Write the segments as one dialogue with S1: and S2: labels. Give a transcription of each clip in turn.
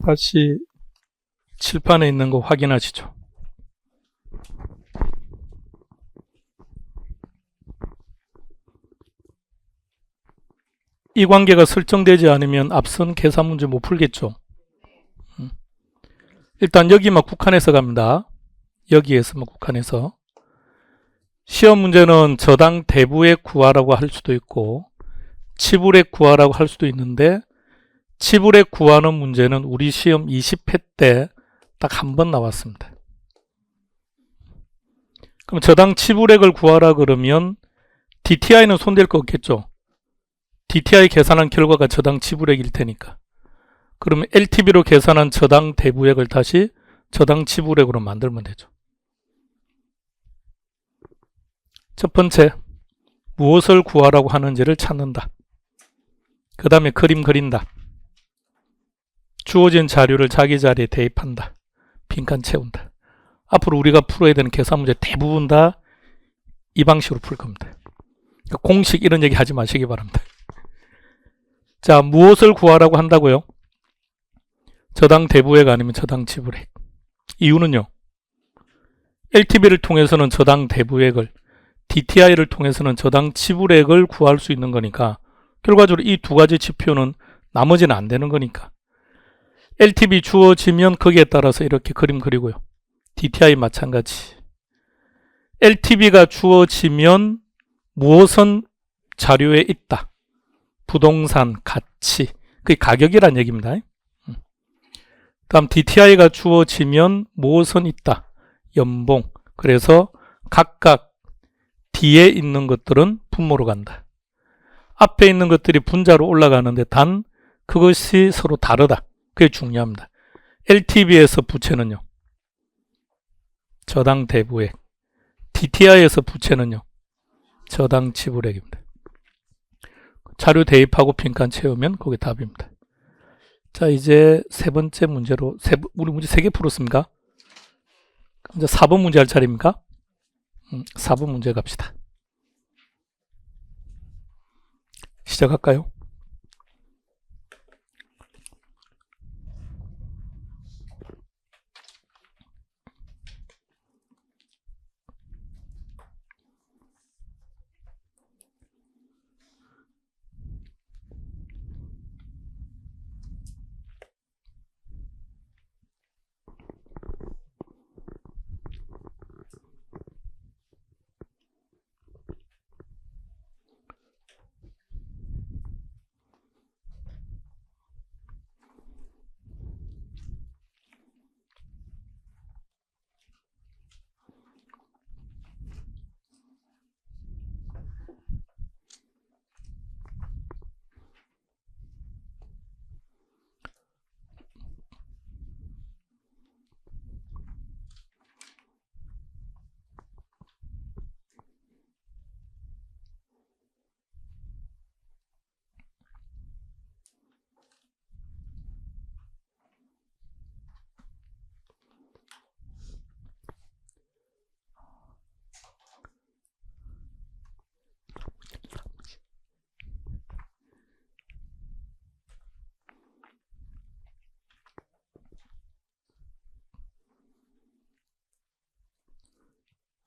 S1: 다시 칠판에 있는 거 확인하시죠. 이 관계가 설정되지 않으면 앞선 계산 문제 못 풀겠죠. 일단 여기만 국한해서 갑니다. 여기에서만 국한해서. 시험 문제는 저당 대부액 구하라고 할 수도 있고 치불액 구하라고 할 수도 있는데, 치불액 구하는 문제는 우리 시험 20회 때 딱 한 번 나왔습니다. 그럼 저당 치불액을 구하라 그러면 DTI는 손댈 거 없겠죠. DTI 계산한 결과가 저당 치불액일 테니까. 그러면 LTV로 계산한 저당 대부액을 다시 저당 치불액으로 만들면 되죠. 첫 번째, 무엇을 구하라고 하는지를 찾는다. 그 다음에 그림 그린다. 주어진 자료를 자기 자리에 대입한다. 빈칸 채운다. 앞으로 우리가 풀어야 되는 계산 문제 대부분 다 이 방식으로 풀 겁니다. 공식 이런 얘기 하지 마시기 바랍니다. 자, 무엇을 구하라고 한다고요? 저당 대부액 아니면 저당 지불액. 이유는요, LTV를 통해서는 저당 대부액을, DTI를 통해서는 저당 지불액을 구할 수 있는 거니까 결과적으로 이 두 가지 지표는 나머지는 안 되는 거니까 LTV 주어지면 거기에 따라서 이렇게 그림 그리고요. DTI 마찬가지. LTV가 주어지면 무엇은 자료에 있다. 부동산, 가치, 그게 가격이란 얘기입니다. 다음 DTI가 주어지면 무엇은 있다. 연봉. 그래서 각각 뒤에 있는 것들은 분모로 간다. 앞에 있는 것들이 분자로 올라가는데 단 그것이 서로 다르다. 그게 중요합니다. LTV에서 부채는요, 저당 대부액. DTI에서 부채는요, 저당 지불액입니다. 자료 대입하고 빈칸 채우면 그게 답입니다. 자, 이제 세 번째 문제로, 우리 문제 3개 풀었습니까? 이제 4번 문제 할 차례입니까? 4번 문제 갑시다. 시작할까요?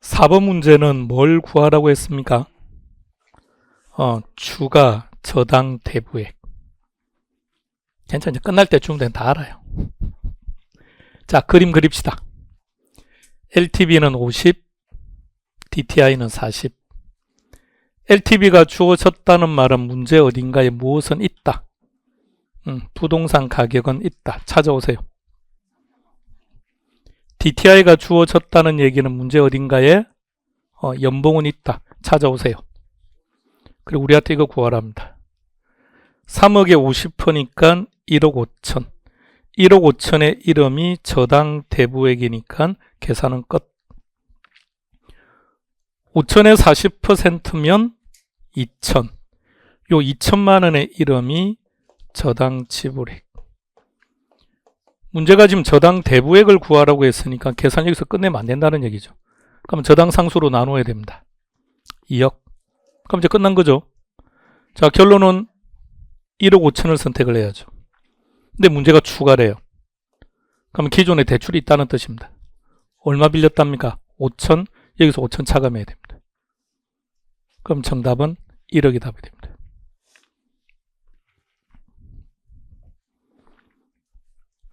S1: 사 번 문제는 뭘 구하라고 했습니까? 추가, 저당, 대부액. 괜찮죠? 끝날 때쯤 되면 다 알아요. 자, 그림 그립시다. LTV는 50, DTI는 40. LTV가 주어졌다는 말은 문제 어딘가에 무엇은 있다. 부동산 가격은 있다. 찾아오세요. DTI가 주어졌다는 얘기는 문제 어딘가에 연봉은 있다. 찾아오세요. 그리고 우리한테 이거 구하라 합니다. 3억에 50%니까 1억 5천. 1억 5천의 이름이 저당 대부액이니까 계산은 끝. 5천의 40%면 2천. 요 2천만 원의 이름이 저당 지불액. 문제가 지금 저당 대부액을 구하라고 했으니까 계산 여기서 끝내면 안 된다는 얘기죠. 그럼 저당 상수로 나누어야 됩니다. 2억. 그럼 이제 끝난 거죠. 자, 결론은 1억 5천을 선택을 해야죠. 근데 문제가 추가래요. 그러면 기존에 대출이 있다는 뜻입니다. 얼마 빌렸답니까? 5천, 여기서 5천 차감해야 됩니다. 그럼 정답은 1억이 답이 됩니다.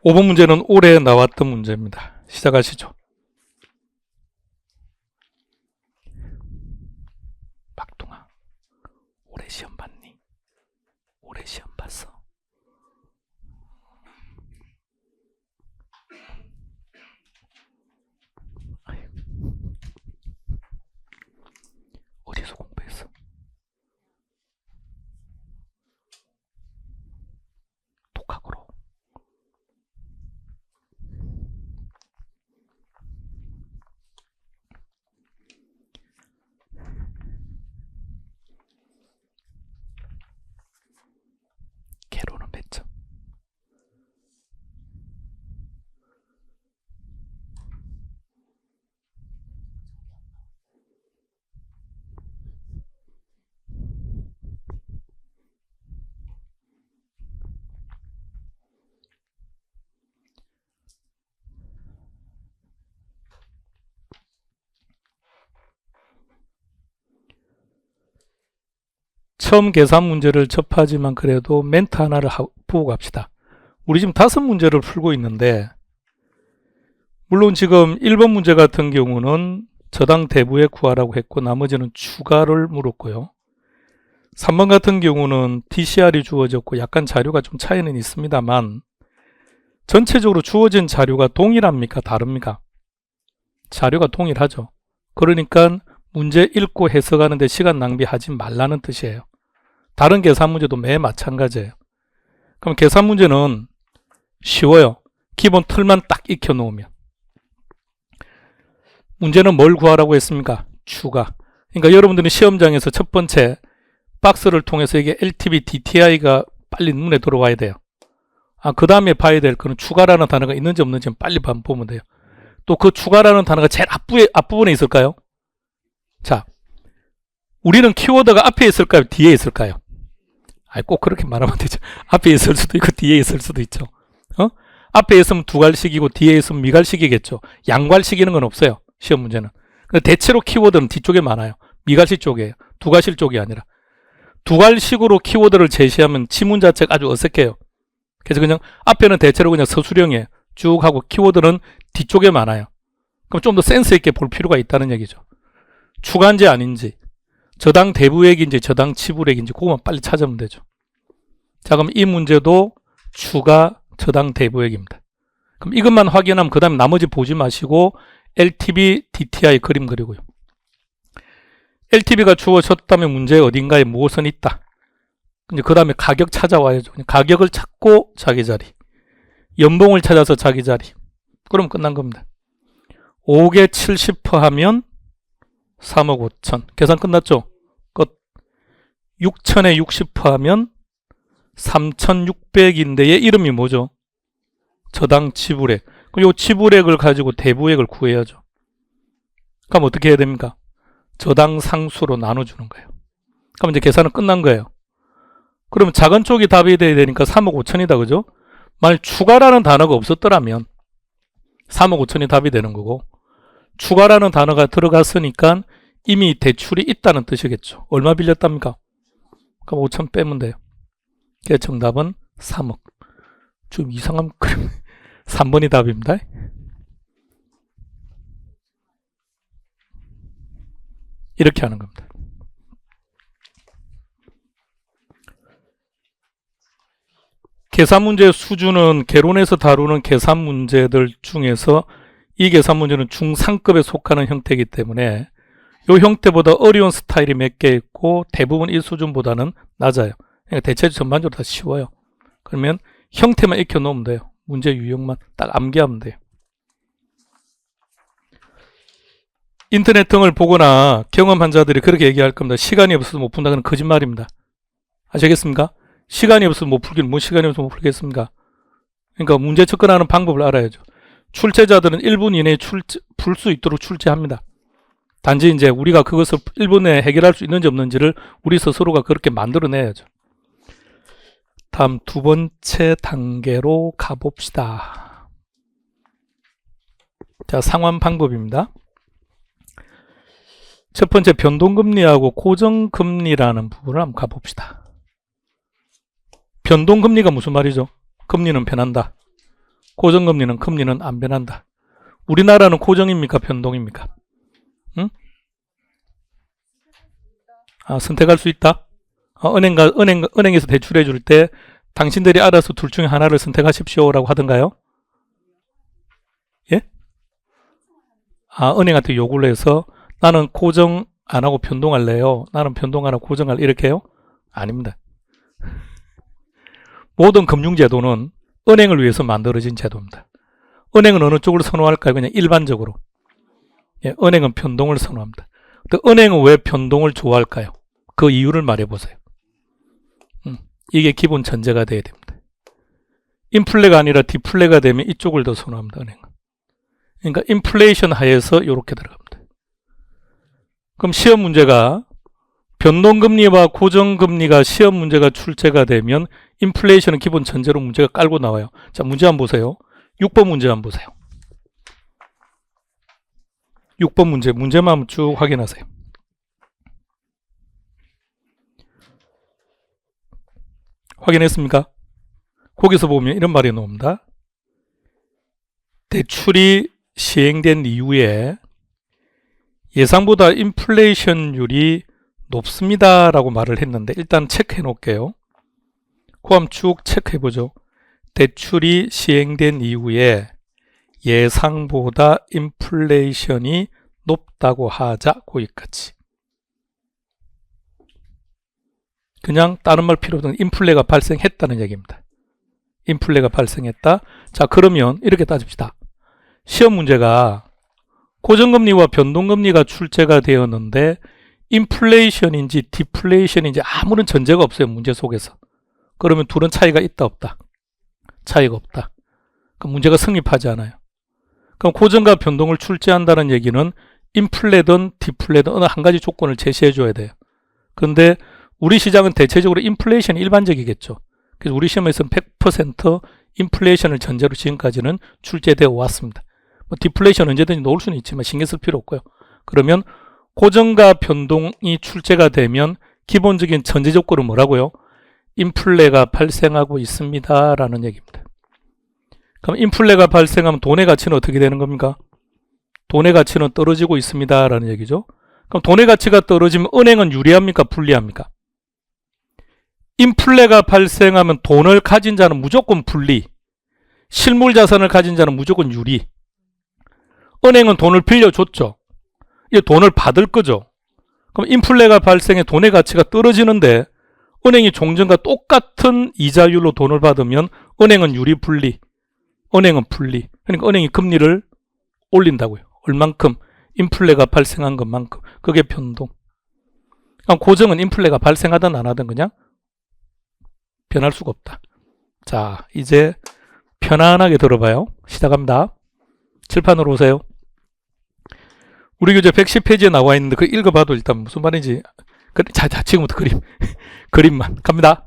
S1: (5번) 문제는 올해 나왔던 문제입니다. 시작하시죠. 박동아, 올해 시험 봤니? 올해 시험 봤어? 어디서 공부했어? 독학으로. 개로는 몇 점? 처음 계산 문제를 접하지만 그래도 멘트 하나를 보고 갑시다. 우리 지금 5문제를 풀고 있는데, 물론 지금 1번 문제 같은 경우는 저당 대부액 구하라고 했고 나머지는 추가를 물었고요. 3번 같은 경우는 DCR이 주어졌고 약간 자료가 좀 차이는 있습니다만 전체적으로 주어진 자료가 동일합니까? 다릅니까? 자료가 동일하죠. 그러니까 문제 읽고 해석하는데 시간 낭비하지 말라는 뜻이에요. 다른 계산 문제도 매 마찬가지예요. 그럼 계산 문제는 쉬워요. 기본 틀만 딱 익혀 놓으면. 문제는 뭘 구하라고 했습니까? 추가. 그러니까 여러분들은 시험장에서 첫 번째 박스를 통해서 이게 LTV, DTI가 빨리 눈에 들어와야 돼요. 그 다음에 봐야 될 거는 추가라는 단어가 있는지 없는지 빨리 보면 돼요. 또 그 추가라는 단어가 제일 앞부분에 있을까요? 자, 우리는 키워드가 앞에 있을까요? 뒤에 있을까요? 꼭 그렇게 말하면 되죠. 앞에 있을 수도 있고 뒤에 있을 수도 있죠. 앞에 있으면 두갈식이고 뒤에 있으면 미갈식이겠죠. 양갈식이는 건 없어요. 시험 문제는. 근데 대체로 키워드는 뒤쪽에 많아요. 미갈식 쪽이에요. 두갈식 쪽이 아니라. 두갈식으로 키워드를 제시하면 지문 자체가 아주 어색해요. 그래서 그냥 앞에는 대체로 그냥 서술형이에요. 쭉 하고 키워드는 뒤쪽에 많아요. 그럼 좀 더 센스 있게 볼 필요가 있다는 얘기죠. 추가인지 아닌지, 저당 대부액인지 저당 지불액인지 그거만 빨리 찾으면 되죠. 자, 그럼 이 문제도 추가 저당 대부액입니다. 그럼 이것만 확인하면 그 다음에 나머지 보지 마시고 LTV, DTI 그림 그리고요. LTV가 주어졌다면 문제 어딘가에 무엇은 있다. 그 다음에 가격 찾아와야죠. 가격을 찾고 자기 자리. 연봉을 찾아서 자기 자리. 그럼 끝난 겁니다. 5개 70% 하면 3억 5천. 계산 끝났죠? 끝. 6천에 60% 하면 3,600인데 얘 이름이 뭐죠? 저당 지불액. 그럼 이 지불액을 가지고 대부액을 구해야죠. 그럼 어떻게 해야 됩니까? 저당 상수로 나눠주는 거예요. 그럼 이제 계산은 끝난 거예요. 그러면 작은 쪽이 답이 돼야 되니까 3억 5천이다. 그죠? 만약 추가라는 단어가 없었더라면 3억 5천이 답이 되는 거고, 추가라는 단어가 들어갔으니까 이미 대출이 있다는 뜻이겠죠. 얼마 빌렸답니까? 그럼 5천 빼면 돼요. 그래서 정답은 3억. 좀 이상한 그림. 3번이 답입니다. 이렇게 하는 겁니다. 계산 문제의 수준은 개론에서 다루는 계산 문제들 중에서 이 계산 문제는 중상급에 속하는 형태이기 때문에 이 형태보다 어려운 스타일이 몇 개 있고 대부분 이 수준보다는 낮아요. 그러니까 대체적으로 전반적으로 다 쉬워요. 그러면 형태만 익혀 놓으면 돼요. 문제 유형만 딱 암기하면 돼요. 인터넷 등을 보거나 경험한 자들이 그렇게 얘기할 겁니다. 시간이 없어서 못 푼다는 거짓말입니다. 아시겠습니까? 시간이 없어서 못 풀기는 뭐 시간이 없어서 못 풀겠습니까? 그러니까 문제 접근하는 방법을 알아야죠. 출제자들은 1분 이내에 풀 수 있도록 출제합니다. 단지 이제 우리가 그것을 1분 내에 해결할 수 있는지 없는지를 우리 스스로가 그렇게 만들어내야죠. 다음 두 번째 단계로 가봅시다. 자, 상환 방법입니다. 첫 번째 변동금리하고 고정금리라는 부분을 한번 가봅시다. 변동금리가 무슨 말이죠? 금리는 변한다. 고정금리는 금리는 안 변한다. 우리나라는 고정입니까? 변동입니까? 응? 선택할 수 있다? 은행에서 대출해 줄 때 당신들이 알아서 둘 중에 하나를 선택하십시오라고 하던가요? 예? 은행한테 요구를 해서 나는 고정 안 하고 변동할래요. 나는 변동 안 하고 고정할래. 이렇게요? 아닙니다. 모든 금융제도는 은행을 위해서 만들어진 제도입니다. 은행은 어느 쪽을 선호할까요? 그냥 일반적으로. 예, 은행은 변동을 선호합니다. 근데 은행은 왜 변동을 좋아할까요? 그 이유를 말해보세요. 이게 기본 전제가 돼야 됩니다. 인플레가 아니라 디플레가 되면 이쪽을 더 선호합니다. 은행은. 그러니까 인플레이션 하에서 이렇게 들어갑니다. 그럼 시험 문제가 변동금리와 고정금리가 시험 문제가 출제가 되면 인플레이션은 기본 전제로 문제가 깔고 나와요. 자, 문제 한번 보세요. 6번 문제 한번 보세요. 6번 문제만 한번 쭉 확인하세요. 확인했습니까? 거기서 보면 이런 말이 나옵니다. 대출이 시행된 이후에 예상보다 인플레이션율이 높습니다 라고 말을 했는데 일단 체크해 놓을게요. 그 한번 쭉 체크해 보죠. 대출이 시행된 이후에 예상보다 인플레이션이 높다고 하자. 거기까지. 그냥 다른 말 필요 없는 인플레가 발생했다는 얘기입니다. 인플레가 발생했다. 자, 그러면 이렇게 따집시다. 시험 문제가 고정금리와 변동금리가 출제가 되었는데 인플레이션인지 디플레이션인지 아무런 전제가 없어요. 문제 속에서. 그러면 둘은 차이가 있다 없다? 차이가 없다. 그럼 문제가 성립하지 않아요. 그럼 고정과 변동을 출제한다는 얘기는 인플레든 디플레든 어느 한 가지 조건을 제시해 줘야 돼요. 그런데 우리 시장은 대체적으로 인플레이션이 일반적이겠죠. 그래서 우리 시험에서는 100% 인플레이션을 전제로 지금까지는 출제되어 왔습니다. 디플레이션 언제든지 놓을 수는 있지만 신경 쓸 필요 없고요. 그러면 고정과 변동이 출제가 되면 기본적인 전제 조건은 뭐라고요? 인플레가 발생하고 있습니다 라는 얘기입니다. 그럼 인플레가 발생하면 돈의 가치는 어떻게 되는 겁니까? 돈의 가치는 떨어지고 있습니다 라는 얘기죠. 그럼 돈의 가치가 떨어지면 은행은 유리합니까? 불리합니까? 인플레가 발생하면 돈을 가진 자는 무조건 불리, 실물 자산을 가진 자는 무조건 유리. 은행은 돈을 빌려줬죠. 이 돈을 받을 거죠. 그럼 인플레가 발생해 돈의 가치가 떨어지는데 은행이 종전과 똑같은 이자율로 돈을 받으면 은행은 유리, 불리? 은행은 불리. 그러니까 은행이 금리를 올린다고요. 얼만큼? 인플레가 발생한 것만큼. 그게 변동. 그럼 고정은 인플레가 발생하든 안 하든 그냥 변할 수가 없다. 자, 이제 편안하게 들어봐요. 시작합니다. 칠판으로 오세요. 우리 교재 110페이지에 나와 있는데 그 읽어봐도 일단 무슨 말인지. 자, 지금부터 그림만 갑니다.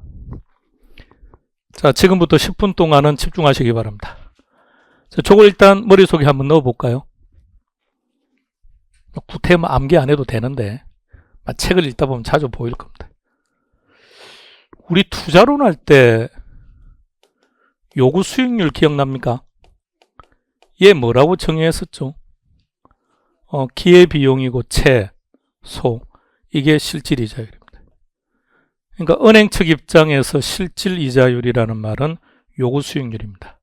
S1: 자, 지금부터 10분 동안은 집중하시기 바랍니다. 자, 저거 일단 머릿속에 한번 넣어볼까요? 구태면 암기 안 해도 되는데 책을 읽다 보면 자주 보일 겁니다. 우리 투자론 할 때 요구 수익률 기억납니까? 얘 뭐라고 정의했었죠? 기회비용이고 채소, 이게 실질이자율입니다. 그러니까 은행 측 입장에서 실질이자율이라는 말은 요구 수익률입니다.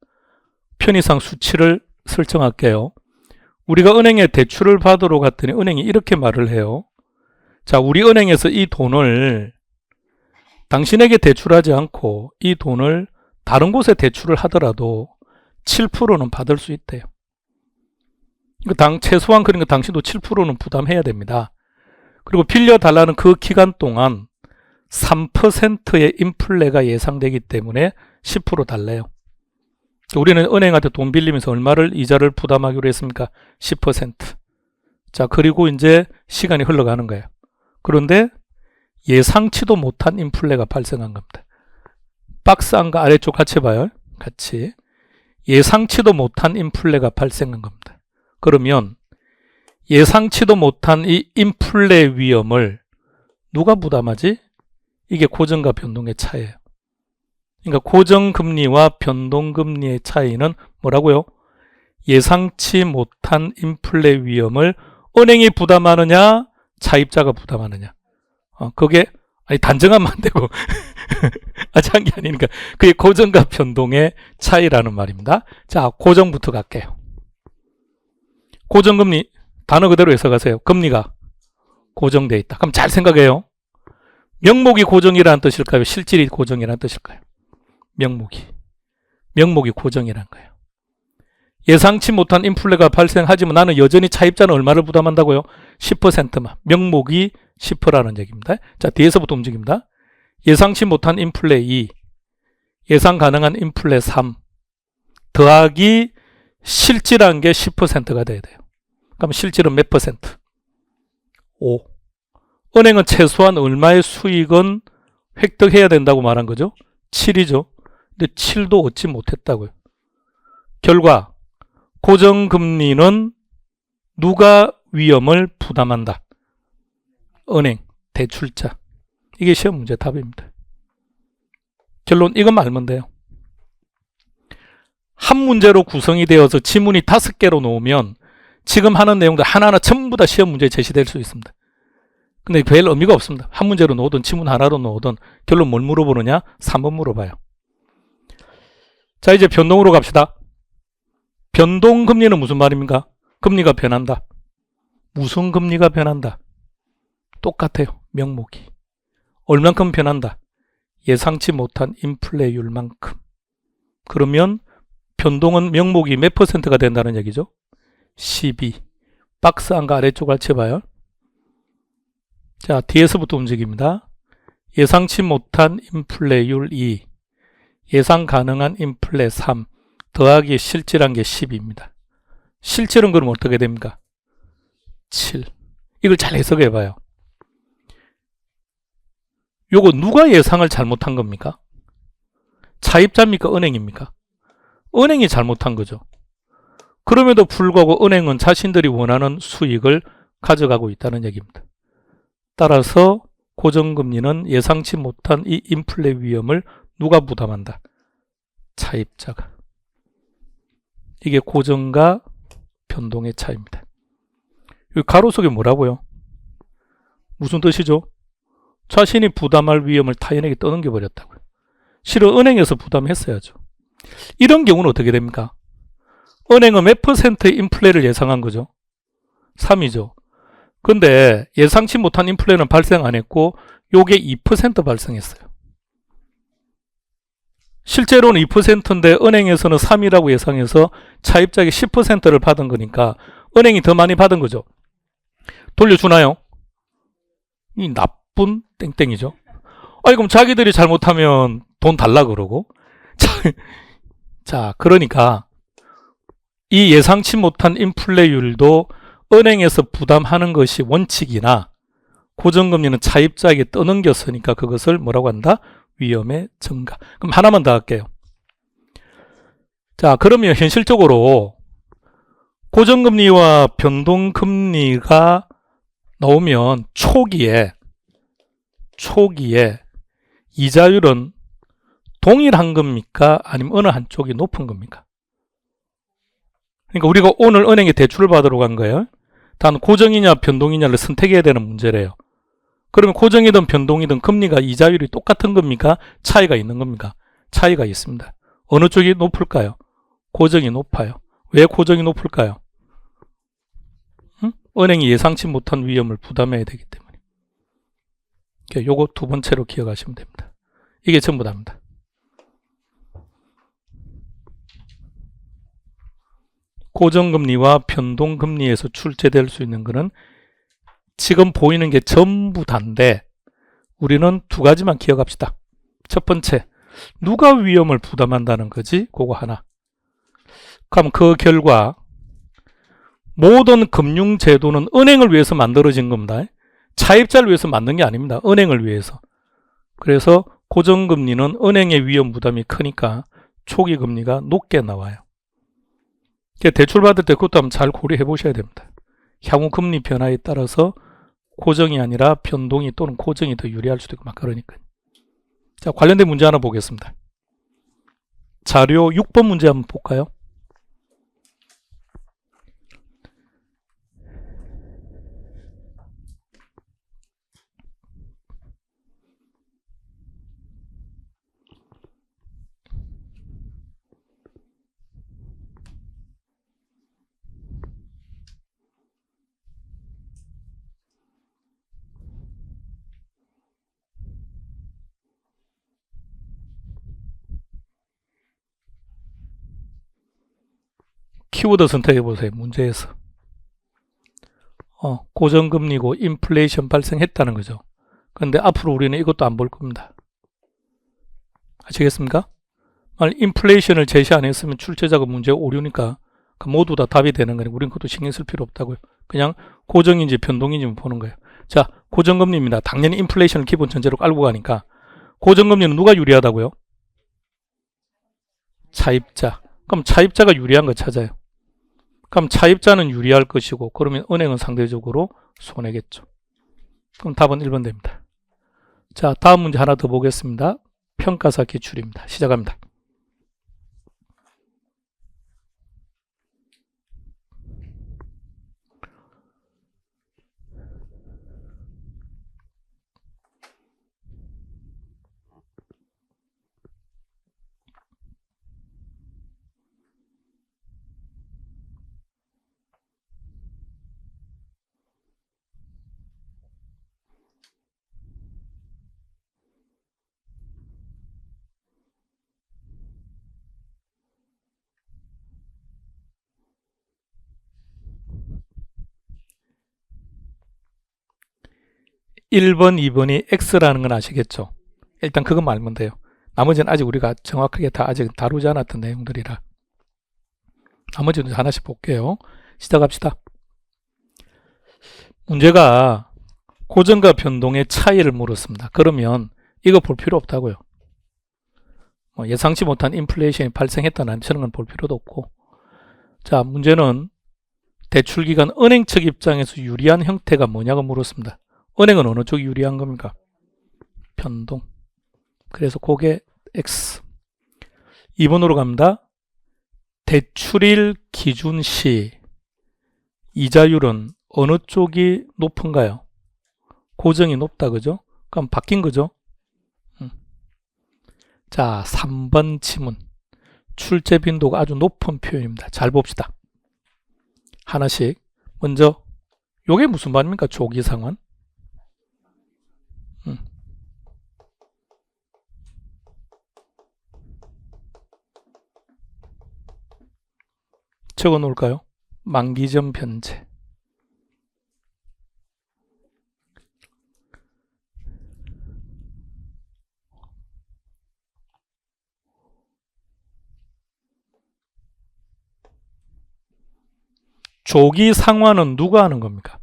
S1: 편의상 수치를 설정할게요. 우리가 은행에 대출을 받으러 갔더니 은행이 이렇게 말을 해요. 자, 우리 은행에서 이 돈을 당신에게 대출하지 않고 이 돈을 다른 곳에 대출을 하더라도 7%는 받을 수 있대요. 최소한 그러니까 당신도 7%는 부담해야 됩니다. 그리고 빌려달라는 그 기간 동안 3%의 인플레가 예상되기 때문에 10% 달래요. 우리는 은행한테 돈 빌리면서 얼마를 이자를 부담하기로 했습니까? 10%. 자, 그리고 이제 시간이 흘러가는 거예요. 그런데 예상치도 못한 인플레가 발생한 겁니다. 박스 안과 아래쪽 같이 봐요. 같이. 예상치도 못한 인플레가 발생한 겁니다. 그러면 예상치도 못한 이 인플레 위험을 누가 부담하지? 이게 고정과 변동의 차이예요. 그러니까 고정금리와 변동금리의 차이는 뭐라고요? 예상치 못한 인플레 위험을 은행이 부담하느냐, 차입자가 부담하느냐. 그게 아니 단정하면 안 되고 아직 한 게 아니니까 그게 고정과 변동의 차이라는 말입니다. 자, 고정부터 갈게요. 고정금리 단어 그대로 해석하세요. 금리가 고정되어 있다. 그럼 잘 생각해요. 명목이 고정이라는 뜻일까요? 실질이 고정이라는 뜻일까요? 명목이 고정이라는 거예요. 예상치 못한 인플레가 발생하지만 나는 여전히 차입자는 얼마를 부담한다고요? 10%만. 명목이 10%라는 얘기입니다. 자, 뒤에서부터 움직입니다. 예상치 못한 인플레 2, 예상 가능한 인플레 3, 더하기 실질한 게 10%가 돼야 돼요. 그럼 실질은 몇 퍼센트? 5. 은행은 최소한 얼마의 수익은 획득해야 된다고 말한 거죠? 7이죠. 근데 7도 얻지 못했다고요. 결과 고정금리는 누가 위험을 부담한다? 은행, 대출자. 이게 시험 문제 답입니다. 결론 이것만 알면 돼요. 한 문제로 구성이 되어서 지문이 5개로 놓으면 지금 하는 내용들 하나하나 전부 다 시험 문제에 제시될 수 있습니다. 근데 별 의미가 없습니다. 한 문제로 놓든 지문 하나로 놓든 결론 뭘 물어보느냐? 3번 물어봐요. 자, 이제 변동으로 갑시다. 변동금리는 무슨 말입니까? 금리가 변한다. 무슨 금리가 변한다? 똑같아요. 명목이. 얼만큼 변한다? 예상치 못한 인플레율만큼. 그러면 변동은 명목이 몇 퍼센트가 된다는 얘기죠? 12. 박스 안과 아래쪽 같이 봐요. 자, 뒤에서부터 움직입니다. 예상치 못한 인플레율 2, 예상 가능한 인플레 3, 더하기 실질한 게 10입니다. 실질은 그럼 어떻게 됩니까? 7. 이걸 잘 해석해 봐요. 요거 누가 예상을 잘못한 겁니까? 차입자입니까? 은행입니까? 은행이 잘못한 거죠. 그럼에도 불구하고 은행은 자신들이 원하는 수익을 가져가고 있다는 얘기입니다. 따라서 고정금리는 예상치 못한 이 인플레 위험을 누가 부담한다? 차입자가. 이게 고정과 변동의 차이입니다. 여기 가로 속에 뭐라고요? 무슨 뜻이죠? 자신이 부담할 위험을 타인에게 떠넘겨 버렸다고요. 실은 은행에서 부담했어야죠. 이런 경우는 어떻게 됩니까? 은행은 몇 퍼센트의 인플레를 예상한 거죠? 3이죠. 근데 예상치 못한 인플레는 발생 안 했고 요게 2% 발생했어요. 실제로는 2%인데 은행에서는 3이라고 예상해서 차입자에게 10%를 받은 거니까 은행이 더 많이 받은 거죠. 돌려주나요? 이 나쁜 땡땡이죠. 아니 그럼 자기들이 잘못하면 돈 달라 그러고. 자, 그러니까 이 예상치 못한 인플레율도 은행에서 부담하는 것이 원칙이나 고정금리는 차입자에게 떠넘겼으니까 그것을 뭐라고 한다? 위험의 증가. 그럼 하나만 더 할게요. 자, 그러면 현실적으로 고정금리와 변동금리가 나오면 초기에 이자율은 동일한 겁니까? 아니면 어느 한쪽이 높은 겁니까? 그러니까 우리가 오늘 은행에 대출을 받으러 간 거예요. 단 고정이냐 변동이냐를 선택해야 되는 문제래요. 그러면 고정이든 변동이든 금리가 이자율이 똑같은 겁니까? 차이가 있는 겁니까? 차이가 있습니다. 어느 쪽이 높을까요? 고정이 높아요. 왜 고정이 높을까요? 은행이 예상치 못한 위험을 부담해야 되기 때문에. 요거 두 번째로 기억하시면 됩니다. 이게 전부 다입니다. 고정금리와 변동금리에서 출제될 수 있는 것은 지금 보이는 게 전부 다인데 우리는 두 가지만 기억합시다. 첫 번째, 누가 위험을 부담한다는 거지? 그거 하나. 그럼 그 결과 모든 금융제도는 은행을 위해서 만들어진 겁니다. 차입자를 위해서 만든 게 아닙니다. 은행을 위해서. 그래서 고정금리는 은행의 위험 부담이 크니까 초기 금리가 높게 나와요. 대출 받을 때 그것도 한번 잘 고려해 보셔야 됩니다. 향후 금리 변화에 따라서 고정이 아니라 변동이 또는 고정이 더 유리할 수도 있고 막 그러니까요. 자, 관련된 문제 하나 보겠습니다. 자료 6번 문제 한번 볼까요? 키워드 선택해 보세요. 문제에서. 고정금리고 인플레이션 발생했다는 거죠. 그런데 앞으로 우리는 이것도 안 볼 겁니다. 아시겠습니까? 만약 인플레이션을 제시 안 했으면 출제자가 문제 오류니까 모두 다 답이 되는 거니까 우리는 그것도 신경 쓸 필요 없다고요. 그냥 고정인지 변동인지 보는 거예요. 자, 고정금리입니다. 당연히 인플레이션을 기본 전제로 깔고 가니까 고정금리는 누가 유리하다고요? 차입자. 그럼 차입자가 유리한 거 찾아요. 그럼 차입자는 유리할 것이고 그러면 은행은 상대적으로 손해겠죠. 그럼 답은 1번 됩니다. 자, 다음 문제 하나 더 보겠습니다. 평가사 기출입니다. 시작합니다. (1번) (2번이) X라는 건 아시겠죠? 일단 그것만 알면 돼요. 나머지는 아직 우리가 정확하게 다 아직 다루지 않았던 내용들이라 나머지는 하나씩 볼게요. 시작합시다. 문제가 고정과 변동의 차이를 물었습니다. 그러면 이거 볼 필요 없다고요. 예상치 못한 인플레이션이 발생했다는 저런 건 볼 필요도 없고. 자, 문제는 대출기관 은행 측 입장에서 유리한 형태가 뭐냐고 물었습니다. 은행은 어느 쪽이 유리한 겁니까? 변동. 그래서 그게 X. 2번으로 갑니다. 대출일 기준 시 이자율은 어느 쪽이 높은가요? 고정이 높다, 그죠? 그럼 바뀐 거죠? 자, 3번 지문. 출제 빈도가 아주 높은 표현입니다. 잘 봅시다. 하나씩. 먼저, 요게 무슨 말입니까? 조기 상환. 적어 놓을까요? 만기전 변제. 조기 상환은 누가 하는 겁니까?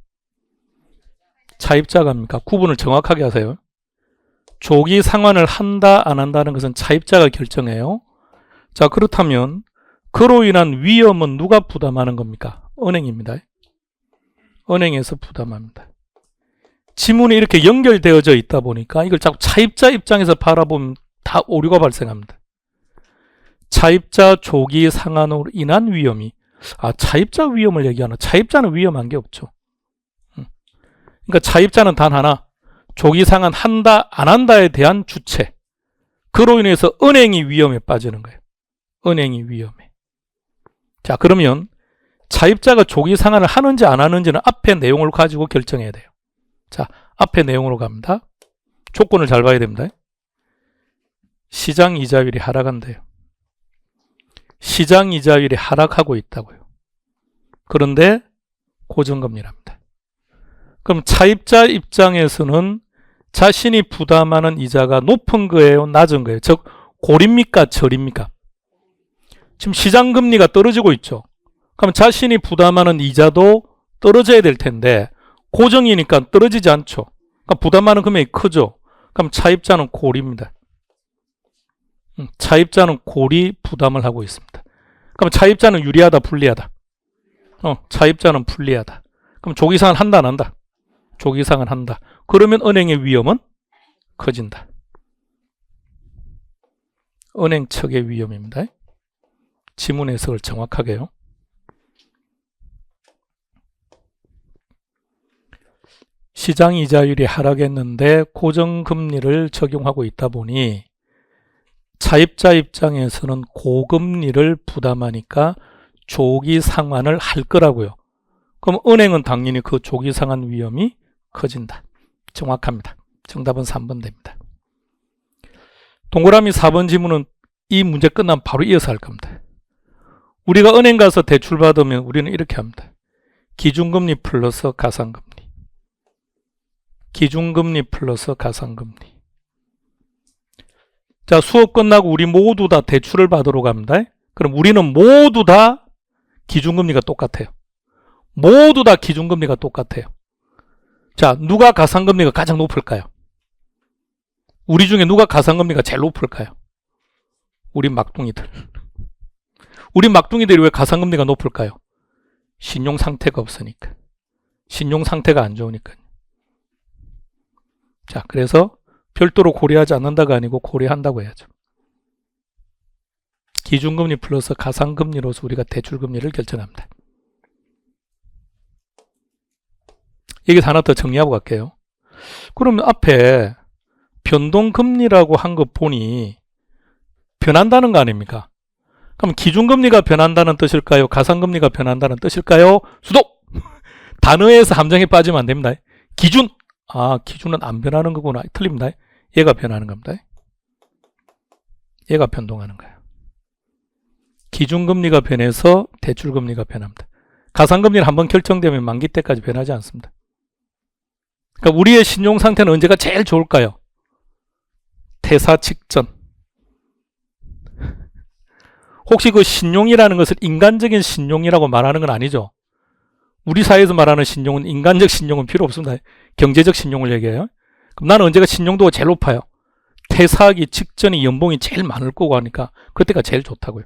S1: 차입자가 합니까? 구분을 정확하게 하세요. 조기 상환을 한다 안 한다는 것은 차입자가 결정해요. 자, 그렇다면 그로 인한 위험은 누가 부담하는 겁니까? 은행입니다. 은행에서 부담합니다. 지문이 이렇게 연결되어져 있다 보니까 이걸 자꾸 차입자 입장에서 바라보면 다 오류가 발생합니다. 차입자 조기 상환으로 인한 위험이 차입자 위험을 얘기하나? 차입자는 위험한 게 없죠. 그러니까 차입자는 단 하나, 조기 상환 한다 안 한다에 대한 주체. 그로 인해서 은행이 위험에 빠지는 거예요. 은행이 위험해. 자, 그러면 차입자가 조기 상환을 하는지 안 하는지는 앞에 내용을 가지고 결정해야 돼요. 자, 앞에 내용으로 갑니다. 조건을 잘 봐야 됩니다. 시장 이자율이 하락한대요. 시장 이자율이 하락하고 있다고요. 그런데 고정금리랍니다. 그럼 차입자 입장에서는 자신이 부담하는 이자가 높은 거예요? 낮은 거예요? 즉 고립니까? 저립니까? 지금 시장금리가 떨어지고 있죠. 그럼 자신이 부담하는 이자도 떨어져야 될 텐데 고정이니까 떨어지지 않죠. 그러니까 부담하는 금액이 크죠. 그럼 차입자는 고리입니다. 차입자는 고리 부담을 하고 있습니다. 그럼 차입자는 유리하다, 불리하다? 차입자는 불리하다. 그럼 조기상환 한다, 안 한다? 조기상환 한다. 그러면 은행의 위험은 커진다. 은행 측의 위험입니다. 지문 해석을 정확하게요. 시장 이자율이 하락했는데 고정금리를 적용하고 있다 보니 차입자 입장에서는 고금리를 부담하니까 조기 상환을 할 거라고요. 그럼 은행은 당연히 그 조기 상환 위험이 커진다. 정확합니다. 정답은 3번 됩니다. 동그라미 4번 지문은 이 문제 끝나면 바로 이어서 할 겁니다. 우리가 은행 가서 대출 받으면 우리는 이렇게 합니다. 기준금리 플러스 가상금리. 기준금리 플러스 가상금리. 자, 수업 끝나고 우리 모두 다 대출을 받으러 갑니다. 그럼 우리는 모두 다 기준금리가 똑같아요. 모두 다 기준금리가 똑같아요. 자, 누가 가상금리가 가장 높을까요? 우리 중에 누가 가상금리가 제일 높을까요? 우리 막둥이들. 우리 막둥이들이 왜 가상금리가 높을까요? 신용상태가 없으니까. 신용상태가 안 좋으니까요. 자, 그래서 별도로 고려하지 않는다가 아니고 고려한다고 해야죠. 기준금리 플러스 가상금리로서 우리가 대출금리를 결정합니다. 여기서 하나 더 정리하고 갈게요. 그러면 앞에 변동금리라고 한 거 보니 변한다는 거 아닙니까? 그럼 기준금리가 변한다는 뜻일까요? 가상금리가 변한다는 뜻일까요? 수도! 단어에서 함정에 빠지면 안 됩니다. 기준! 기준은 안 변하는 거구나. 틀립니다. 얘가 변하는 겁니다. 얘가 변동하는 거예요. 기준금리가 변해서 대출금리가 변합니다. 가상금리는 한번 결정되면 만기 때까지 변하지 않습니다. 그러니까 우리의 신용상태는 언제가 제일 좋을까요? 퇴사 직전. 혹시 그 신용이라는 것을 인간적인 신용이라고 말하는 건 아니죠? 우리 사회에서 말하는 신용은 인간적 신용은 필요 없습니다. 경제적 신용을 얘기해요. 그럼 나는 언제가 신용도가 제일 높아요? 퇴사하기 직전이 연봉이 제일 많을 거고 하니까 그때가 제일 좋다고요.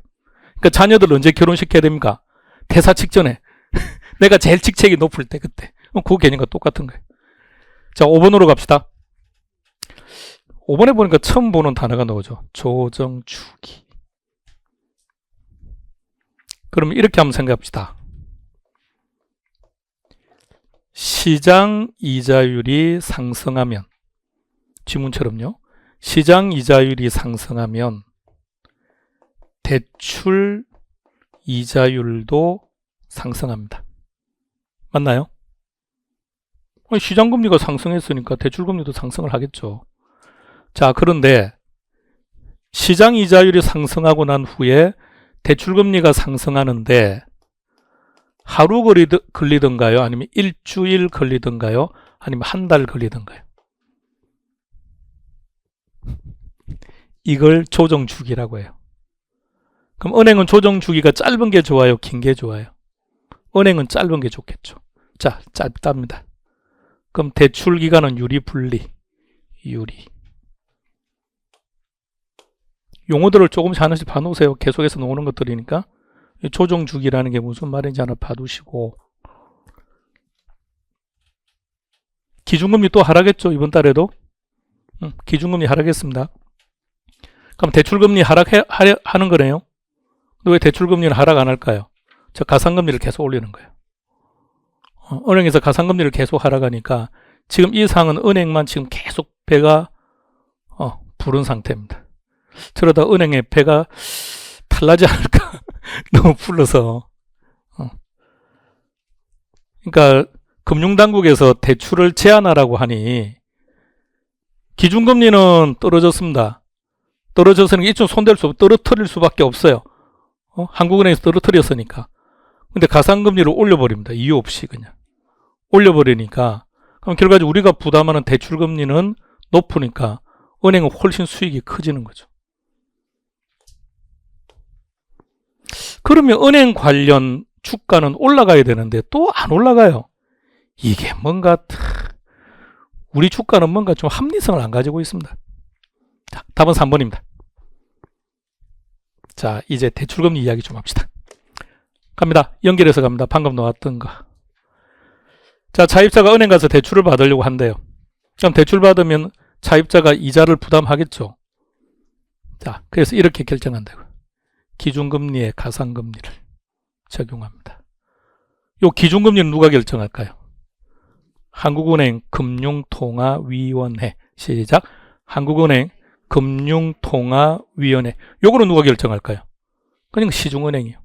S1: 그러니까 자녀들 언제 결혼시켜야 됩니까? 퇴사 직전에. 내가 제일 직책이 높을 때 그때. 그 개념과 똑같은 거예요. 자, 5번으로 갑시다. 5번에 보니까 처음 보는 단어가 나오죠. 조정주기. 그럼 이렇게 한번 생각합시다. 시장 이자율이 상승하면, 지문처럼요. 시장 이자율이 상승하면 대출 이자율도 상승합니다. 맞나요? 시장금리가 상승했으니까 대출금리도 상승을 하겠죠. 자, 그런데 시장 이자율이 상승하고 난 후에 대출금리가 상승하는데 하루 걸리던가요? 아니면 일주일 걸리던가요? 아니면 한 달 걸리던가요? 이걸 조정주기라고 해요. 그럼 은행은 조정주기가 짧은 게 좋아요? 긴 게 좋아요? 은행은 짧은 게 좋겠죠. 자, 짧답니다. 그럼 대출기간은 유리, 분리? 유리. 용어들을 조금씩 하나씩 봐놓으세요. 계속해서 나오는 것들이니까. 조정주기라는 게 무슨 말인지 하나 봐두시고. 기준금리 또 하락했죠. 이번 달에도. 기준금리 하락했습니다. 그럼 대출금리 하락하는 거네요. 근데 왜 대출금리는 하락 안 할까요? 저 가상금리를 계속 올리는 거예요. 은행에서 가상금리를 계속 하락하니까 지금 이 상황은 은행만 지금 계속 배가 부른 상태입니다. 저러다 은행의 배가 탈나지 않을까. 너무 불러서. 그러니까 금융당국에서 대출을 제한하라고 하니 기준금리는 떨어졌습니다. 떨어져서는 이쪽 손댈 수 없고 떨어뜨릴 수밖에 없어요. 한국은행에서 떨어뜨렸으니까. 근데 가상금리를 올려버립니다. 이유 없이 그냥. 올려버리니까 그럼 결과적으로 우리가 부담하는 대출금리는 높으니까 은행은 훨씬 수익이 커지는 거죠. 그러면 은행 관련 주가는 올라가야 되는데 또 안 올라가요. 이게 뭔가 우리 주가는 뭔가 좀 합리성을 안 가지고 있습니다. 자, 답은 3번입니다. 자, 이제 대출금리 이야기 좀 합시다. 갑니다. 연결해서 갑니다. 방금 나왔던 거. 자, 차입자가 은행 가서 대출을 받으려고 한대요. 그럼 대출 받으면 차입자가 이자를 부담하겠죠. 자, 그래서 이렇게 결정한다고요. 기준금리에 가상금리를 적용합니다. 요 기준금리는 누가 결정할까요? 한국은행 금융통화위원회. 시작. 한국은행 금융통화위원회. 요거는 누가 결정할까요? 그냥 시중은행이요.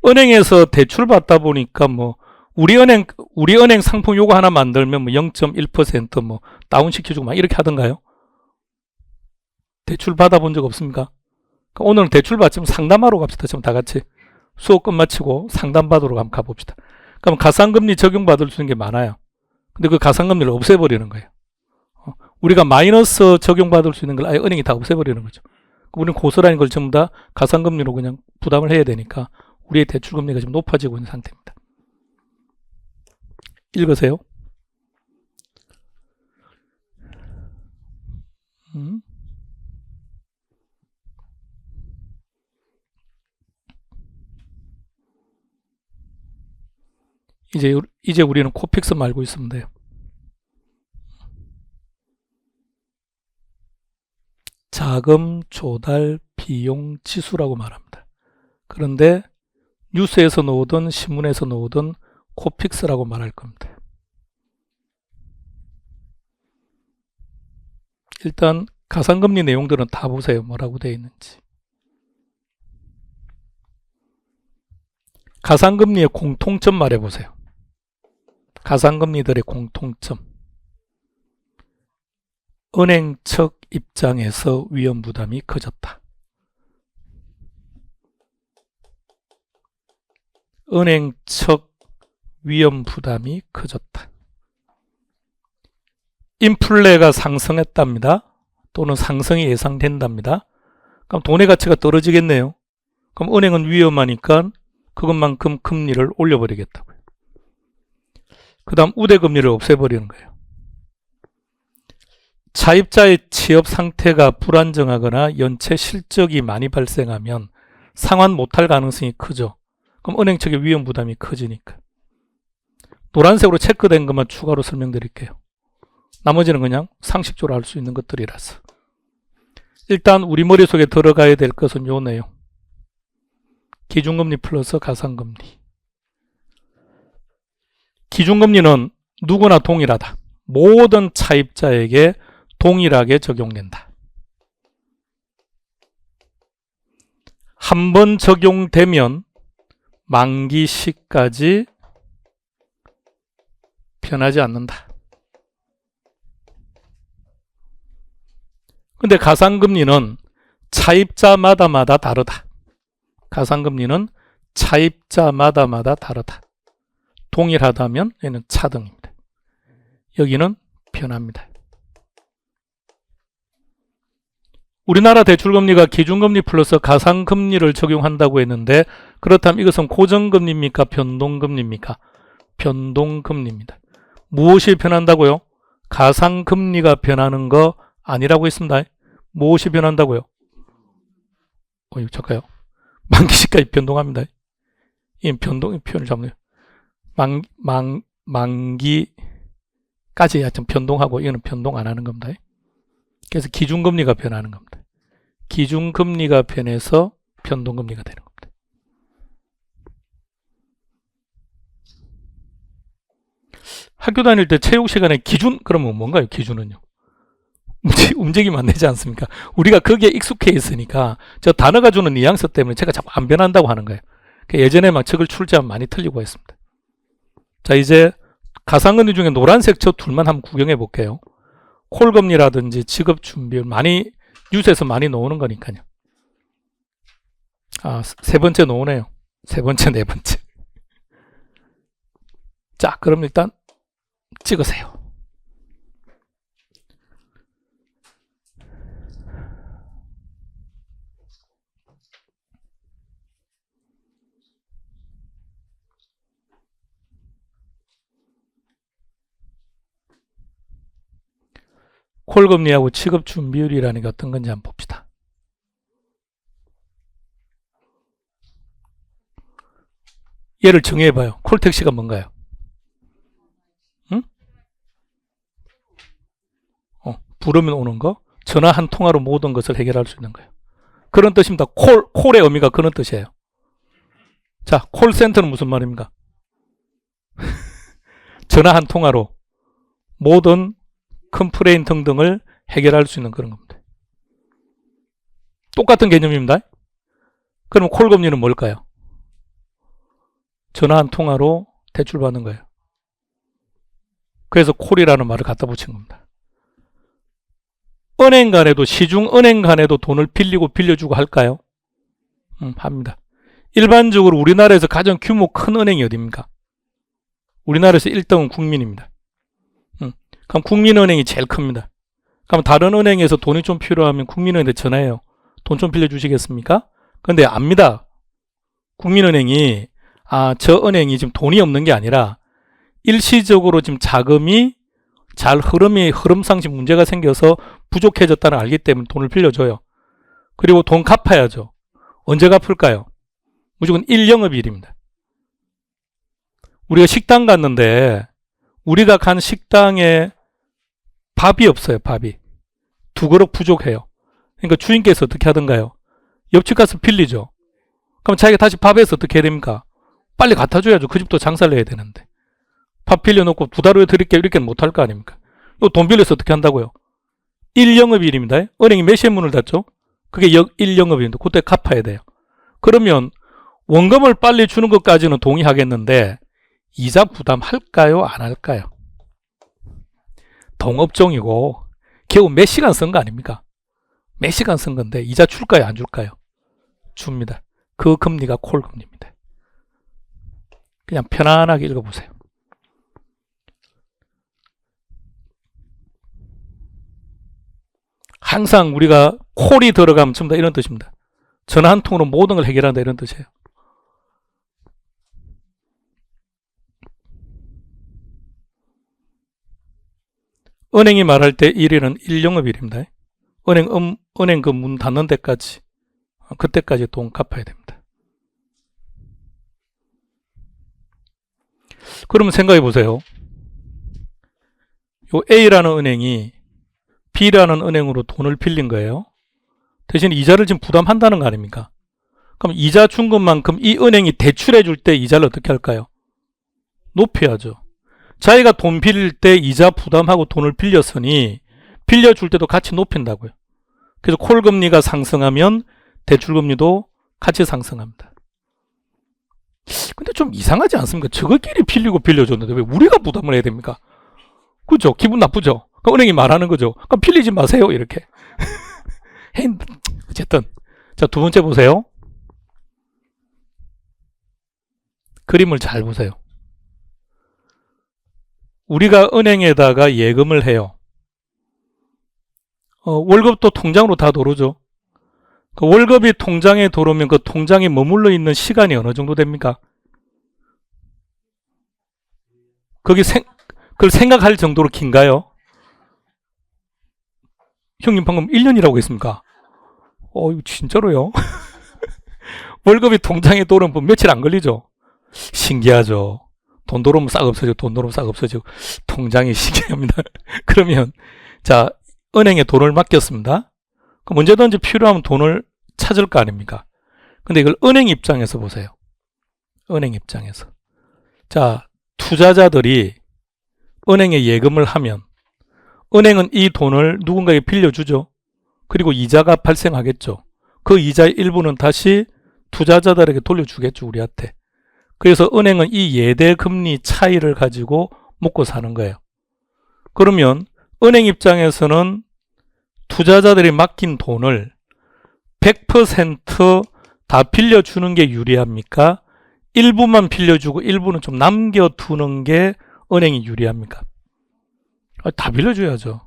S1: 은행에서 대출 받다 보니까 뭐 우리은행 상품 요거 하나 만들면 뭐 0.1% 뭐 다운시켜주고 막 이렇게 하던가요? 대출 받아본 적 없습니까? 오늘은 대출 받으면 상담하러 갑시다. 지금 다 같이 수업 끝마치고 상담받으러 한번 가봅시다. 그럼 가상금리 적용받을 수 있는 게 많아요. 근데 그 가상금리를 없애버리는 거예요. 우리가 마이너스 적용받을 수 있는 걸 아예 은행이 다 없애버리는 거죠. 우리는 고스란히 걸 전부 다 가상금리로 그냥 부담을 해야 되니까 우리의 대출금리가 지금 높아지고 있는 상태입니다. 읽으세요. 이제 우리는 코픽스만 알고 있으면 돼요. 자금 조달 비용 지수라고 말합니다. 그런데 뉴스에서 나오든 신문에서 나오든 코픽스라고 말할 겁니다. 일단 가상금리 내용들은 다 보세요. 뭐라고 되어 있는지. 가상금리의 공통점 말해보세요. 가상금리들의 공통점. 은행 측 입장에서 위험 부담이 커졌다. 은행 측 위험 부담이 커졌다. 인플레가 상승했답니다. 또는 상승이 예상된답니다. 그럼 돈의 가치가 떨어지겠네요. 그럼 은행은 위험하니까 그것만큼 금리를 올려버리겠다고요. 그 다음 우대금리를 없애버리는 거예요. 차입자의 취업 상태가 불안정하거나 연체 실적이 많이 발생하면 상환 못할 가능성이 크죠. 그럼 은행 측의 위험 부담이 커지니까. 노란색으로 체크된 것만 추가로 설명드릴게요. 나머지는 그냥 상식적으로 알 수 있는 것들이라서. 일단 우리 머릿속에 들어가야 될 것은 요 내용. 기준금리 플러스 가상금리. 기준금리는 누구나 동일하다. 모든 차입자에게 동일하게 적용된다. 한 번 적용되면 만기 시까지 변하지 않는다. 근데 가상금리는 차입자마다 다르다. 가상금리는 차입자마다 다르다. 동일하다면 얘는 차등입니다. 여기는 변합니다. 우리나라 대출금리가 기준금리 플러스 가상금리를 적용한다고 했는데 그렇다면 이것은 고정금리입니까? 변동금리입니까? 변동금리입니다. 무엇이 변한다고요? 가상금리가 변하는 거 아니라고 했습니다. 무엇이 변한다고요? 잠깐요. 만기시까지 변동합니다. 이 변동의 표현을 잡네요. 만기까지 하여튼 변동하고 이거는 변동 안 하는 겁니다. 그래서 기준금리가 변하는 겁니다. 기준금리가 변해서 변동금리가 되는 겁니다. 학교 다닐 때 체육 시간에 기준 그러면 뭔가요? 기준은요. 움직이면 안 되지 않습니까? 우리가 거기에 익숙해 있으니까 저 단어가 주는 뉘앙스 때문에 제가 자꾸 안 변한다고 하는 거예요. 예전에 막 적을 출제하면 많이 틀리고 했습니다. 자, 이제 가상금리 중에 노란색 저 둘만 한번 구경해 볼게요. 콜금리라든지 지급준비율 많이 뉴스에서 많이 나오는 거니까요. 세 번째 나오네요. 세 번째, 네 번째. 자, 그럼 일단 찍으세요. 콜금리하고 취급준비율이라는 게 어떤 건지 한번 봅시다. 얘를 정의해봐요. 콜택시가 뭔가요? 응? 부르면 오는 거. 전화 한 통화로 모든 것을 해결할 수 있는 거예요. 그런 뜻입니다. 콜의 의미가 그런 뜻이에요. 자, 콜센터는 무슨 말입니까? 전화 한 통화로 모든 컴플레인 등등을 해결할 수 있는 그런 겁니다. 똑같은 개념입니다. 그럼 콜금리는 뭘까요? 전화 한 통화로 대출받는 거예요. 그래서 콜이라는 말을 갖다 붙인 겁니다. 은행 간에도, 시중은행 간에도 돈을 빌리고 빌려주고 할까요? 합니다. 일반적으로 우리나라에서 가장 규모 큰 은행이 어디입니까? 우리나라에서 1등은 국민입니다. 그럼 국민은행이 제일 큽니다. 그럼 다른 은행에서 돈이 좀 필요하면 국민은행에 전화해요. 돈 좀 빌려주시겠습니까? 근데 압니다. 국민은행이 저 은행이 지금 돈이 없는 게 아니라 일시적으로 지금 자금이 잘 흐름상 지금 문제가 생겨서 부족해졌다는 알기 때문에 돈을 빌려줘요. 그리고 돈 갚아야죠. 언제 갚을까요? 무조건 1영업일입니다. 우리가 식당 갔는데 우리가 간 식당에 밥이 없어요. 밥이. 2그릇 부족해요. 그러니까 주인께서 어떻게 하던가요? 옆집 가서 빌리죠. 그럼 자기가 다시 밥에서 어떻게 해야 됩니까? 빨리 갖다 줘야죠. 그 집도 장사를 해야 되는데. 밥 빌려놓고 2달 후에 드릴게요. 이렇게는 못할 거 아닙니까? 돈 빌려서 어떻게 한다고요? 1영업일입니다. 은행이 몇 시에 문을 닫죠? 그게 1영업일인데 그때 갚아야 돼요. 그러면 원금을 빨리 주는 것까지는 동의하겠는데 이자 부담할까요? 안 할까요? 동업종이고 겨우 몇 시간 쓴 거 아닙니까? 몇 시간 쓴 건데 이자 줄까요? 안 줄까요? 줍니다. 그 금리가 콜금리입니다. 그냥 편안하게 읽어보세요. 항상 우리가 콜이 들어가면 전부 다 이런 뜻입니다. 전화 한 통으로 모든 걸 해결한다 이런 뜻이에요. 은행이 말할 때 1일은 1영업일입니다. 은행 그 문 닫는 데까지, 그때까지 돈 갚아야 됩니다. 그러면 생각해 보세요. 요 A라는 은행이 B라는 은행으로 돈을 빌린 거예요. 대신 이자를 지금 부담한다는 거 아닙니까? 그럼 이자 준 것만큼 이 은행이 대출해 줄 때 이자를 어떻게 할까요? 높여야죠. 자기가 돈 빌릴 때 이자 부담하고 돈을 빌렸으니 빌려줄 때도 같이 높인다고요. 그래서 콜금리가 상승하면 대출금리도 같이 상승합니다. 근데 좀 이상하지 않습니까? 저거끼리 빌리고 빌려줬는데 왜 우리가 부담을 해야 됩니까? 그죠? 기분 나쁘죠? 그럼 은행이 말하는 거죠. 그럼 빌리지 마세요. 이렇게. 어쨌든. 자, 2번째 보세요. 그림을 잘 보세요. 우리가 은행에다가 예금을 해요. 월급도 통장으로 다 들어오죠. 그 월급이 통장에 들어오면 그 통장에 머물러 있는 시간이 어느 정도 됩니까? 그걸 생각할 정도로 긴가요? 형님 방금 1년이라고 했습니까? 이거 진짜로요? 월급이 통장에 들어오면 며칠 안 걸리죠? 신기하죠? 돈 들어오면 싹 없어지고 돈 들어오면 싹 없어지고 통장이 신기합니다. 그러면 자, 은행에 돈을 맡겼습니다. 그럼 언제든지 필요하면 돈을 찾을 거 아닙니까? 근데 이걸 은행 입장에서 보세요. 은행 입장에서. 자, 투자자들이 은행에 예금을 하면 은행은 이 돈을 누군가에게 빌려주죠. 그리고 이자가 발생하겠죠. 그 이자의 일부는 다시 투자자들에게 돌려주겠죠. 우리한테. 그래서 은행은 이 예대 금리 차이를 가지고 먹고 사는 거예요. 그러면 은행 입장에서는 투자자들이 맡긴 돈을 100% 다 빌려주는 게 유리합니까? 일부만 빌려주고 일부는 좀 남겨두는 게 은행이 유리합니까? 다 빌려줘야죠.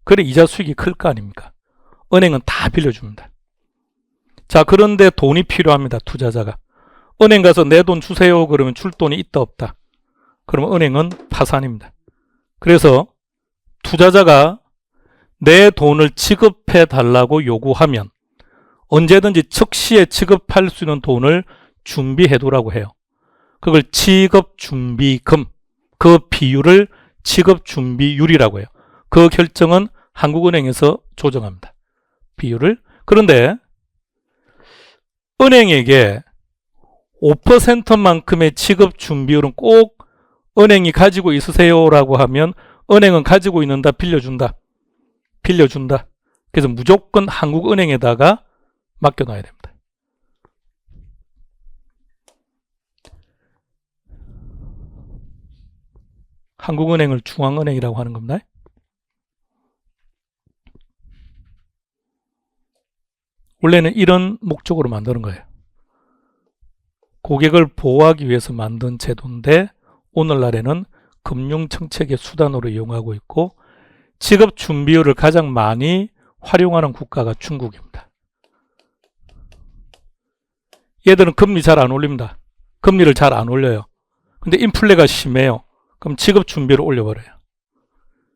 S1: 그래 이자 수익이 클 거 아닙니까? 은행은 다 빌려줍니다. 자, 그런데 돈이 필요합니다. 투자자가. 은행 가서 내 돈 주세요. 그러면 줄 돈이 있다 없다. 그러면 은행은 파산입니다. 그래서 투자자가 내 돈을 지급해 달라고 요구하면 언제든지 즉시에 지급할 수 있는 돈을 준비해 두라고 해요. 그걸 지급준비금, 그 비율을 지급준비율이라고 해요. 그 결정은 한국은행에서 조정합니다. 비율을. 그런데 은행에게 5%만큼의 지급준비율은 꼭 은행이 가지고 있으세요라고 하면 은행은 가지고 있는다, 빌려준다. 빌려준다. 그래서 무조건 한국은행에다가 맡겨놔야 됩니다. 한국은행을 중앙은행이라고 하는 겁니다. 원래는 이런 목적으로 만드는 거예요. 고객을 보호하기 위해서 만든 제도인데 오늘날에는 금융정책의 수단으로 이용하고 있고 지급 준비율을 가장 많이 활용하는 국가가 중국입니다. 얘들은 금리 잘 안 올립니다. 금리를 잘 안 올려요. 근데 인플레가 심해요. 그럼 지급 준비율을 올려버려요.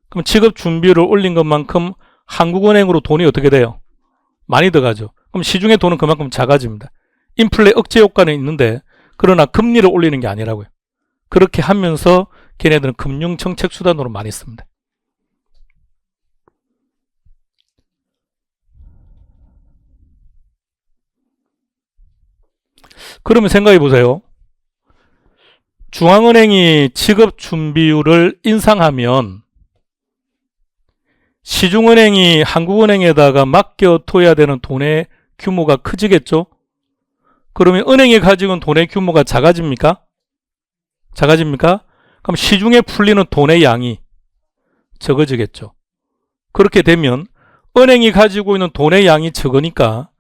S1: 그럼 지급 준비율을 올린 것만큼 한국은행으로 돈이 어떻게 돼요? 많이 들어가죠. 그럼 시중의 돈은 그만큼 작아집니다. 인플레 억제 효과는 있는데 그러나 금리를 올리는 게 아니라고요. 그렇게 하면서 걔네들은 금융정책 수단으로 많이 씁니다. 그러면 생각해 보세요. 중앙은행이 지급준비율을 인상하면 시중은행이 한국은행에다가 맡겨둬야 되는 돈의 규모가 커지겠죠? 그러면 은행이 가지고 있는 돈의 규모가 작아집니까? 작아집니까? 그럼 시중에 풀리는 돈의 양이 적어지겠죠. 그렇게 되면 은행이 가지고 있는 돈의 양이 적으니까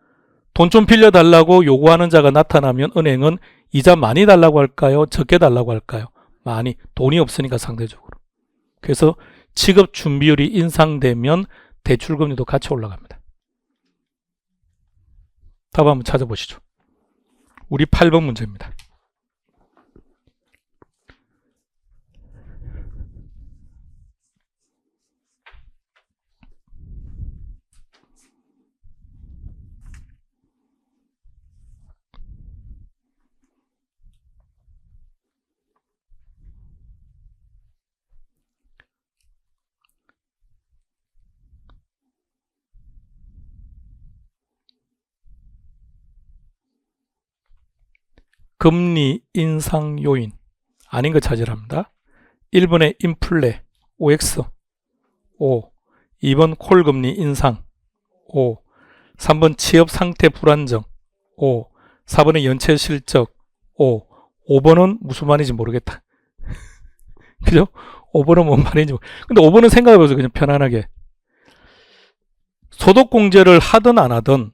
S1: 돈 좀 빌려달라고 요구하는 자가 나타나면 은행은 이자 많이 달라고 할까요? 적게 달라고 할까요? 많이. 돈이 없으니까 상대적으로. 그래서 지급 준비율이 인상되면 대출금리도 같이 올라갑니다. 답 한번 찾아보시죠. 우리 8번 문제입니다. 금리 인상 요인 아닌 거 찾으랍니다. 1번에 인플레 5x 5, 2번 콜금리 인상 5, 3번 취업 상태 불안정 5, 4번에 연체 실적 5, 5번은 무슨 말인지 모르겠다. 그죠? 5번은 뭔 말인지 근데 5번은 생각해보세요. 그냥 편안하게. 소득공제를 하든 안 하든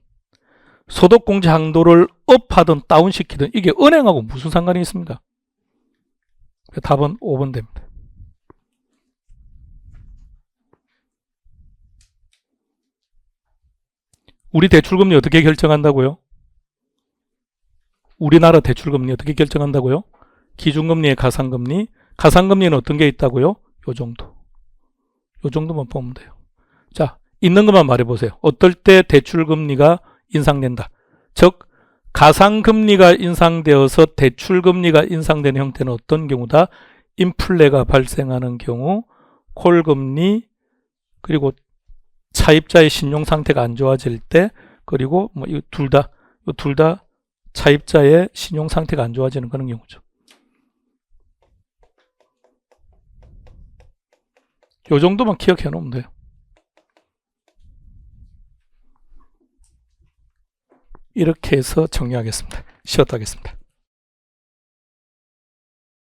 S1: 소득공제 한도를 업하든 다운시키든 이게 은행하고 무슨 상관이 있습니까? 답은 5번 됩니다. 우리 대출금리 어떻게 결정한다고요? 우리나라 대출금리 어떻게 결정한다고요? 기준금리에 가상금리. 가상금리는 어떤 게 있다고요? 요 정도. 요 정도만 보면 돼요. 자, 있는 것만 말해보세요. 어떨 때 대출금리가 인상된다. 즉 가상금리가 인상되어서 대출금리가 인상되는 형태는 어떤 경우다? 인플레가 발생하는 경우, 콜금리, 그리고 차입자의 신용상태가 안 좋아질 때, 그리고 뭐 이 둘 다 차입자의 신용상태가 안 좋아지는 그런 경우죠. 요 정도만 기억해 놓으면 돼요. 이렇게 해서 정리하겠습니다. 쉬었다 하겠습니다.